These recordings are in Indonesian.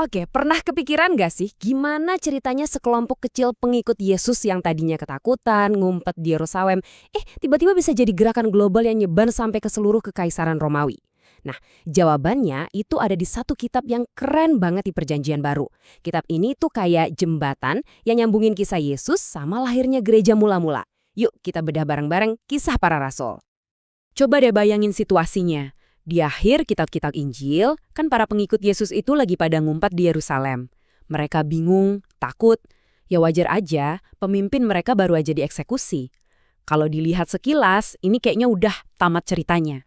Oke, pernah kepikiran gak sih gimana ceritanya sekelompok kecil pengikut Yesus yang tadinya ketakutan, ngumpet di Yerusalem, tiba-tiba bisa jadi gerakan global yang nyebar sampai ke seluruh kekaisaran Romawi? Nah, jawabannya itu ada di satu kitab yang keren banget di Perjanjian Baru. Kitab ini tuh kayak jembatan yang nyambungin kisah Yesus sama lahirnya gereja mula-mula. Yuk kita bedah bareng-bareng kisah para rasul. Coba deh bayangin situasinya. Di akhir kitab-kitab Injil, kan para pengikut Yesus itu lagi pada ngumpet di Yerusalem. Mereka bingung, takut. Ya wajar aja, pemimpin mereka baru aja dieksekusi. Kalau dilihat sekilas, ini kayaknya udah tamat ceritanya.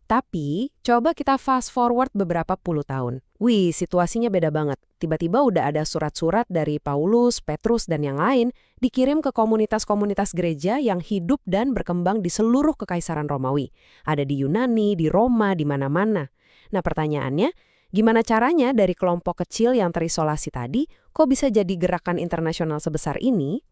Tapi, coba kita fast forward beberapa puluh tahun. Wih, situasinya beda banget. Tiba-tiba udah ada surat-surat dari Paulus, Petrus, dan yang lain dikirim ke komunitas-komunitas gereja yang hidup dan berkembang di seluruh kekaisaran Romawi. Ada di Yunani, di Roma, di mana-mana. Nah, pertanyaannya, gimana caranya dari kelompok kecil yang terisolasi tadi, kok bisa jadi gerakan internasional sebesar ini?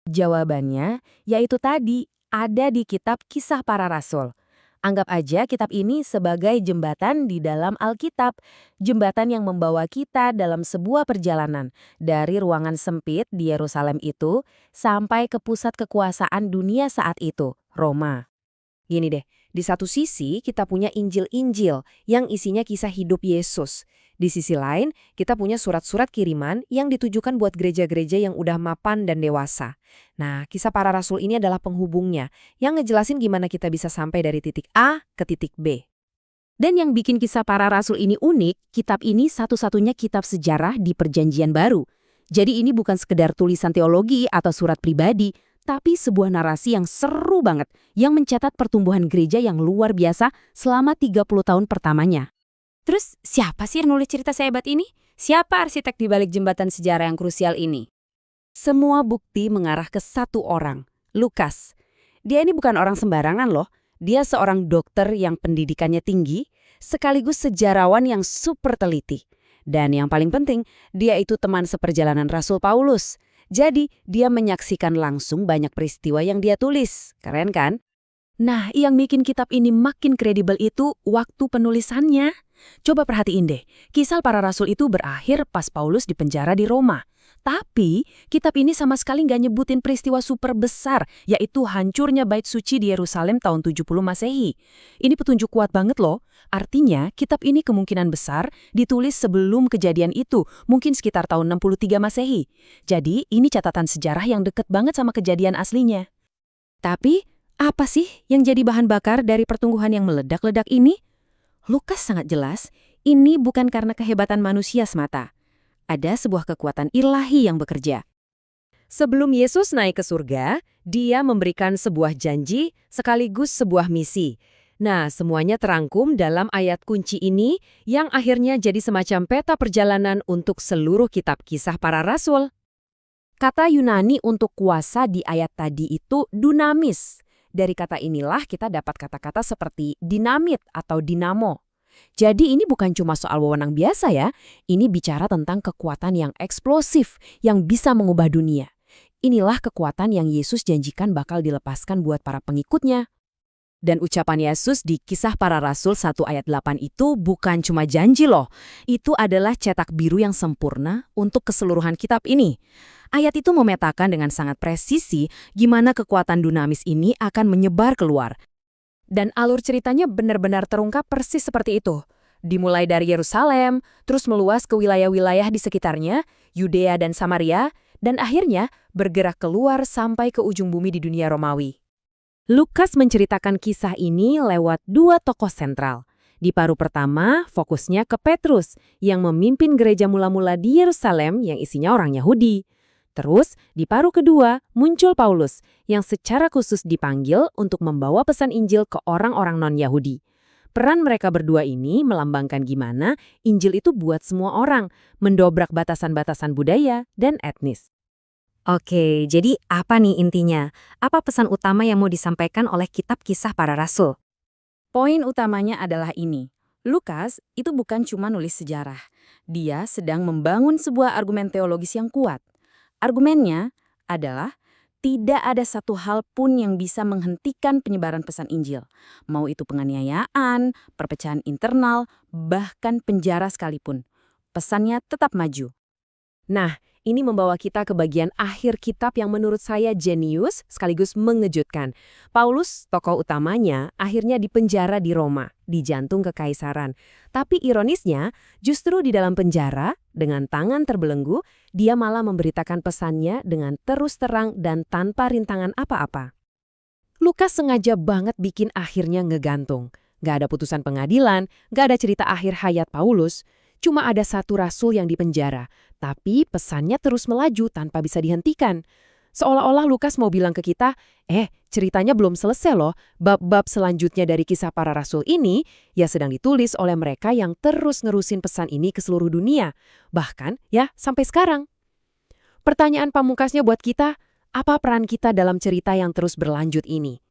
Jawabannya, yaitu tadi, ada di kitab Kisah Para Rasul. Anggap aja kitab ini sebagai jembatan di dalam Alkitab, jembatan yang membawa kita dalam sebuah perjalanan dari ruangan sempit di Yerusalem itu sampai ke pusat kekuasaan dunia saat itu, Roma. Gini deh, di satu sisi kita punya Injil-Injil yang isinya kisah hidup Yesus. Di sisi lain, kita punya surat-surat kiriman yang ditujukan buat gereja-gereja yang udah mapan dan dewasa. Nah, kisah para rasul ini adalah penghubungnya, yang ngejelasin gimana kita bisa sampai dari titik A ke titik B. Dan yang bikin kisah para rasul ini unik, kitab ini satu-satunya kitab sejarah di Perjanjian Baru. Jadi ini bukan sekedar tulisan teologi atau surat pribadi, tapi sebuah narasi yang seru banget, yang mencatat pertumbuhan gereja yang luar biasa selama 30 tahun pertamanya. Terus, siapa sih yang nulis cerita sehebat ini? Siapa arsitek di balik jembatan sejarah yang krusial ini? Semua bukti mengarah ke satu orang, Lukas. Dia ini bukan orang sembarangan loh. Dia seorang dokter yang pendidikannya tinggi, sekaligus sejarawan yang super teliti. Dan yang paling penting, dia itu teman seperjalanan Rasul Paulus. Jadi, dia menyaksikan langsung banyak peristiwa yang dia tulis. Keren kan? Nah, yang bikin kitab ini makin kredibel itu waktu penulisannya. Coba perhatiin deh, kisah para rasul itu berakhir pas Paulus dipenjara di Roma. Tapi, kitab ini sama sekali nggak nyebutin peristiwa super besar, yaitu hancurnya bait suci di Yerusalem tahun 70 Masehi. Ini petunjuk kuat banget loh. Artinya, kitab ini kemungkinan besar ditulis sebelum kejadian itu, mungkin sekitar tahun 63 Masehi. Jadi, ini catatan sejarah yang deket banget sama kejadian aslinya. Tapi, apa sih yang jadi bahan bakar dari pertumbuhan yang meledak-ledak ini? Lukas sangat jelas, ini bukan karena kehebatan manusia semata. Ada sebuah kekuatan ilahi yang bekerja. Sebelum Yesus naik ke surga, dia memberikan sebuah janji sekaligus sebuah misi. Nah, semuanya terangkum dalam ayat kunci ini yang akhirnya jadi semacam peta perjalanan untuk seluruh kitab kisah para rasul. Kata Yunani untuk kuasa di ayat tadi itu dunamis. Dari kata inilah kita dapat kata-kata seperti dinamit atau dinamo. Jadi ini bukan cuma soal wewenang biasa ya, ini bicara tentang kekuatan yang eksplosif yang bisa mengubah dunia. Inilah kekuatan yang Yesus janjikan bakal dilepaskan buat para pengikutnya. Dan ucapan Yesus di Kisah Para Rasul 1 ayat 8 itu bukan cuma janji loh, itu adalah cetak biru yang sempurna untuk keseluruhan kitab ini. Ayat itu memetakan dengan sangat presisi gimana kekuatan dunamis ini akan menyebar keluar. Dan alur ceritanya benar-benar terungkap persis seperti itu. Dimulai dari Yerusalem, terus meluas ke wilayah-wilayah di sekitarnya, Yudea dan Samaria, dan akhirnya bergerak keluar sampai ke ujung bumi di dunia Romawi. Lukas menceritakan kisah ini lewat dua tokoh sentral. Di paruh pertama, fokusnya ke Petrus, yang memimpin gereja mula-mula di Yerusalem yang isinya orang Yahudi. Terus, di paruh kedua, muncul Paulus, yang secara khusus dipanggil untuk membawa pesan Injil ke orang-orang non-Yahudi. Peran mereka berdua ini melambangkan gimana Injil itu buat semua orang, mendobrak batasan-batasan budaya dan etnis. Oke, jadi apa nih intinya? Apa pesan utama yang mau disampaikan oleh kitab kisah para rasul? Poin utamanya adalah ini. Lukas itu bukan cuma nulis sejarah. Dia sedang membangun sebuah argumen teologis yang kuat. Argumennya adalah tidak ada satu hal pun yang bisa menghentikan penyebaran pesan Injil. Mau itu penganiayaan, perpecahan internal, bahkan penjara sekalipun. pesannya tetap maju. Nah, ini membawa kita ke bagian akhir kitab yang menurut saya jenius sekaligus mengejutkan. Paulus, tokoh utamanya, akhirnya dipenjara di Roma, di jantung kekaisaran. Tapi ironisnya, justru di dalam penjara, dengan tangan terbelenggu, dia malah memberitakan pesannya dengan terus terang dan tanpa rintangan apa-apa. Lukas sengaja banget bikin akhirnya ngegantung. Gak ada putusan pengadilan, gak ada cerita akhir hayat Paulus. Cuma ada satu rasul yang dipenjara, tapi pesannya terus melaju tanpa bisa dihentikan. Seolah-olah Lukas mau bilang ke kita, ceritanya belum selesai loh, bab-bab selanjutnya dari kisah para rasul ini, ya sedang ditulis oleh mereka yang terus ngerusin pesan ini ke seluruh dunia. Bahkan, ya sampai sekarang. Pertanyaan pamungkasnya buat kita, apa peran kita dalam cerita yang terus berlanjut ini?